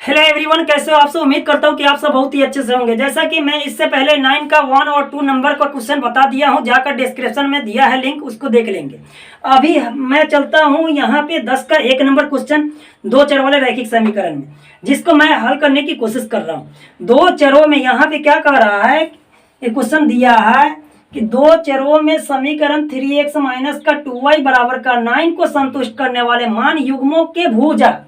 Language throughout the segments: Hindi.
हेलो एवरीवन, कैसे हो आप सब। उम्मीद करता हूँ कि आप सब बहुत ही अच्छे से होंगे। जैसा कि मैं इससे पहले 9 का 1 और 2 नंबर का क्वेश्चन बता दिया हूँ, जाकर डिस्क्रिप्शन में दिया है लिंक, उसको देख लेंगे। अभी मैं चलता हूँ यहाँ पे 10 का 1 नंबर क्वेश्चन, दो चर वाले रैखिक समीकरण में, जिसको मैं हल करने की कोशिश कर रहा हूँ। दो चरों में यहाँ पे क्या कह रहा है, ये क्वेश्चन दिया है कि दो चरों में समीकरण 3x माइनस का 2y बराबर का 9 को संतुष्ट करने वाले मान युग्मों के भुजा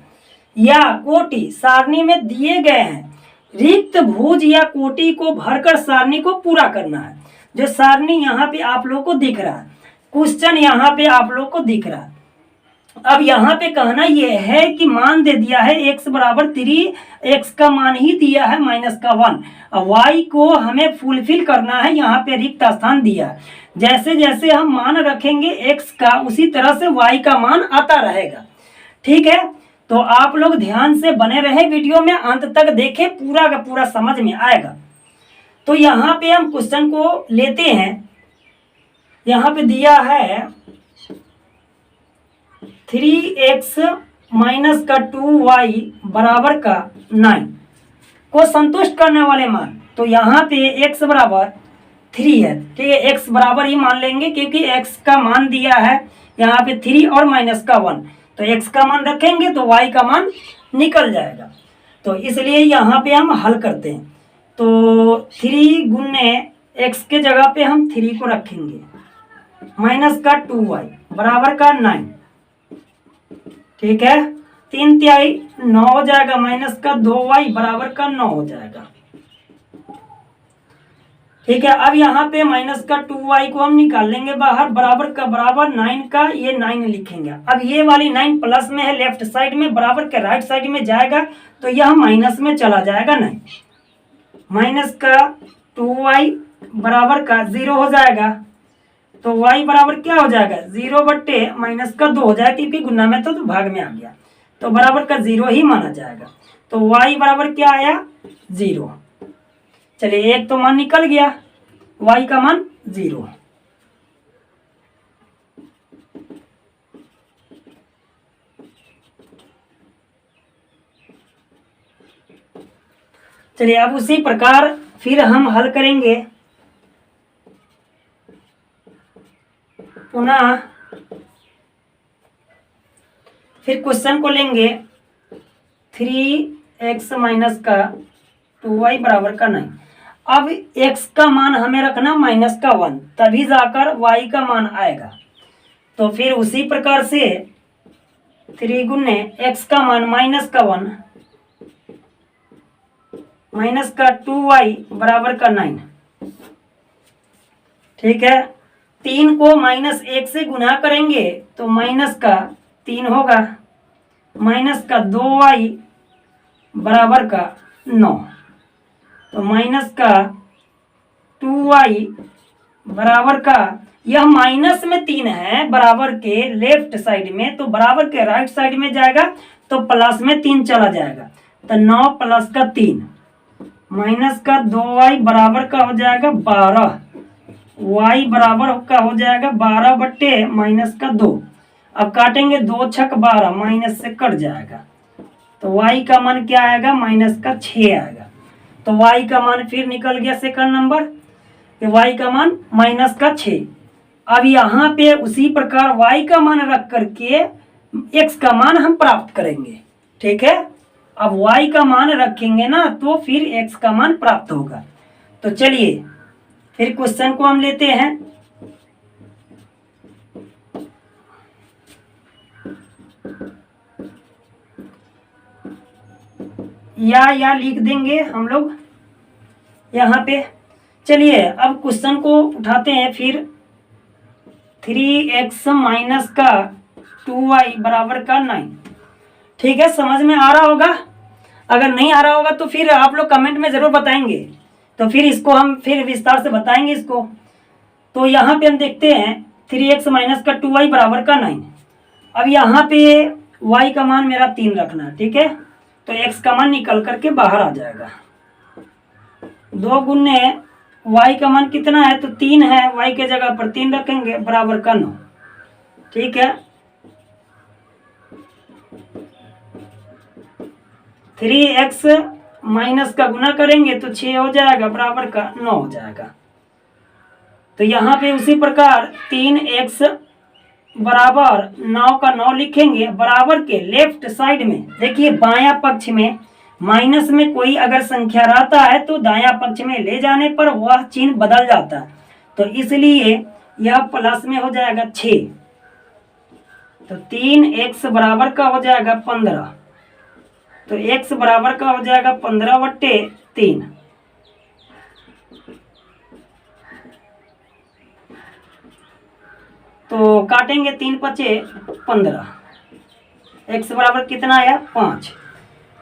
या कोटि सारणी में दिए गए हैं। रिक्त भुज या कोटि को भरकर सारणी को पूरा करना है। जो सारणी यहाँ पे आप लोग को दिख रहा है, क्वेश्चन यहाँ पे आप लोग को दिख रहा है। अब यहाँ पे कहना यह है कि मान दे दिया है x बराबर 3, x का मान ही दिया है माइनस का 1। अब y को हमें फुलफिल करना है, यहाँ पे रिक्त स्थान दिया है। जैसे जैसे हम मान रखेंगे x का, उसी तरह से y का मान आता रहेगा। ठीक है, तो आप लोग ध्यान से बने रहे, वीडियो में अंत तक देखें, पूरा का पूरा समझ में आएगा। तो यहाँ पे हम क्वेश्चन को लेते हैं। यहाँ पे दिया है 3x माइनस का 2y बराबर का 9 को संतुष्ट करने वाले मान। तो यहाँ पे x बराबर 3 है, ठीक है, x बराबर ही मान लेंगे क्योंकि x का मान दिया है यहाँ पे 3 और माइनस का 1। तो x का मान रखेंगे तो y का मान निकल जाएगा। तो इसलिए यहाँ पे हम हल करते हैं। तो 3 गुने x के जगह पे हम 3 को रखेंगे, माइनस का 2y बराबर का 9। ठीक है, 3 तिहाई 9 हो जाएगा, माइनस का 2y बराबर का 9 हो जाएगा। ठीक है, अब यहाँ पे माइनस का 2y को हम निकाल लेंगे बाहर, बराबर का बराबर 9 का ये 9 लिखेंगे। अब ये वाली 9 प्लस में है लेफ्ट साइड में, बराबर के राइट साइड में जाएगा तो यह माइनस में चला जाएगा। 9 माइनस का 2y बराबर का 0 हो जाएगा। तो y बराबर क्या हो जाएगा, 0 बट्टे माइनस का 2 हो जाएगा क्योंकि गुना में तो भाग में आ गया, तो बराबर का 0 ही माना जाएगा। तो y बराबर क्या आया, 0। चलिए, एक तो मान निकल गया, y का मान 0। चलिए, अब उसी प्रकार फिर हम हल करेंगे। पुनः फिर क्वेश्चन को लेंगे 3x माइनस का 2y बराबर का 9। अब x का मान हमें रखना माइनस का 1, तभी जाकर y का मान आएगा। तो फिर उसी प्रकार से 3 गुने x का मान माइनस का 1 माइनस का 2y बराबर का 9। ठीक है, 3 को माइनस 1 से गुना करेंगे तो माइनस का 3 होगा, माइनस का 2y बराबर का 9। तो माइनस का 2y बराबर का, यह माइनस में 3 है बराबर के लेफ्ट साइड में, तो बराबर के राइट साइड में जाएगा तो प्लस में 3 चला जाएगा। तो 9 प्लस का 3 माइनस का 2y बराबर का हो जाएगा 12, y बराबर का हो जाएगा 12 बट्टे माइनस का 2। अब काटेंगे, 2 छक 12, माइनस से कट जाएगा। तो y का मान क्या आएगा, माइनस का 6 आएगा। तो y का मान फिर निकल गया सेकंड नंबर, y का मान माइनस का 6। अब यहाँ पे उसी प्रकार y का मान रख करके x का मान हम प्राप्त करेंगे। ठीक है, अब y का मान रखेंगे ना तो फिर x का मान प्राप्त होगा। तो चलिए फिर क्वेश्चन को हम लेते हैं। या लिख देंगे हम लोग यहाँ पे। चलिए, अब क्वेश्चन को उठाते हैं फिर। 3x माइनस का 2y बराबर का 9। ठीक है, समझ में आ रहा होगा। अगर नहीं आ रहा होगा तो फिर आप लोग कमेंट में ज़रूर बताएंगे, तो फिर इसको हम फिर विस्तार से बताएंगे इसको। तो यहाँ पे हम देखते हैं 3x माइनस का 2y बराबर का 9। अब यहाँ पे y का मान मेरा 3 रखना, ठीक है, तो x का मान निकल करके बाहर आ जाएगा। 2 गुने y का मान कितना है, तो 3 है, y के जगह पर 3 रखेंगे, बराबर का 9। ठीक है, 3x माइनस का गुना करेंगे तो 6 हो जाएगा, बराबर का 9 हो जाएगा। तो यहाँ पे उसी प्रकार 3x बराबर 9 का 9 लिखेंगे, बराबर के लेफ्ट साइड में देखिए बायां पक्ष में माइनस में कोई अगर संख्या रहता है तो दायां पक्ष में ले जाने पर वह चिन्ह बदल जाता है, तो इसलिए यह प्लस में हो जाएगा 6। तो 3x बराबर का हो जाएगा 15, तो x बराबर का हो जाएगा 15/3। तो काटेंगे 3 पचे 15, x बराबर कितना आया 5।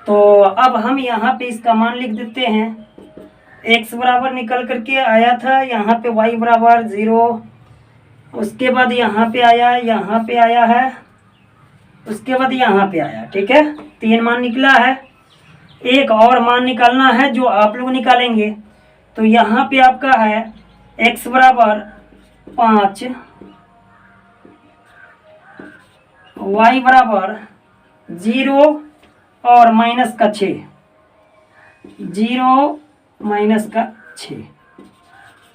तो अब हम यहाँ पे इसका मान लिख देते हैं। x बराबर निकल करके आया था यहाँ पे y बराबर 0, उसके बाद यहाँ पे आया है, उसके बाद यहाँ पे आया। ठीक है, 3 मान निकला है। एक और मान निकालना है जो आप लोग निकालेंगे। तो यहाँ पे आपका है x बराबर 5, y बराबर 0 और माइनस का 6, 0 माइनस का 6,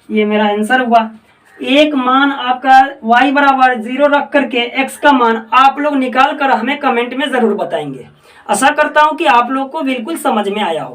ये मेरा आंसर हुआ। एक मान आपका y बराबर 0 रख करके x का मान आप लोग निकाल कर हमें कमेंट में ज़रूर बताएंगे। आशा करता हूँ कि आप लोग को बिल्कुल समझ में आया हो।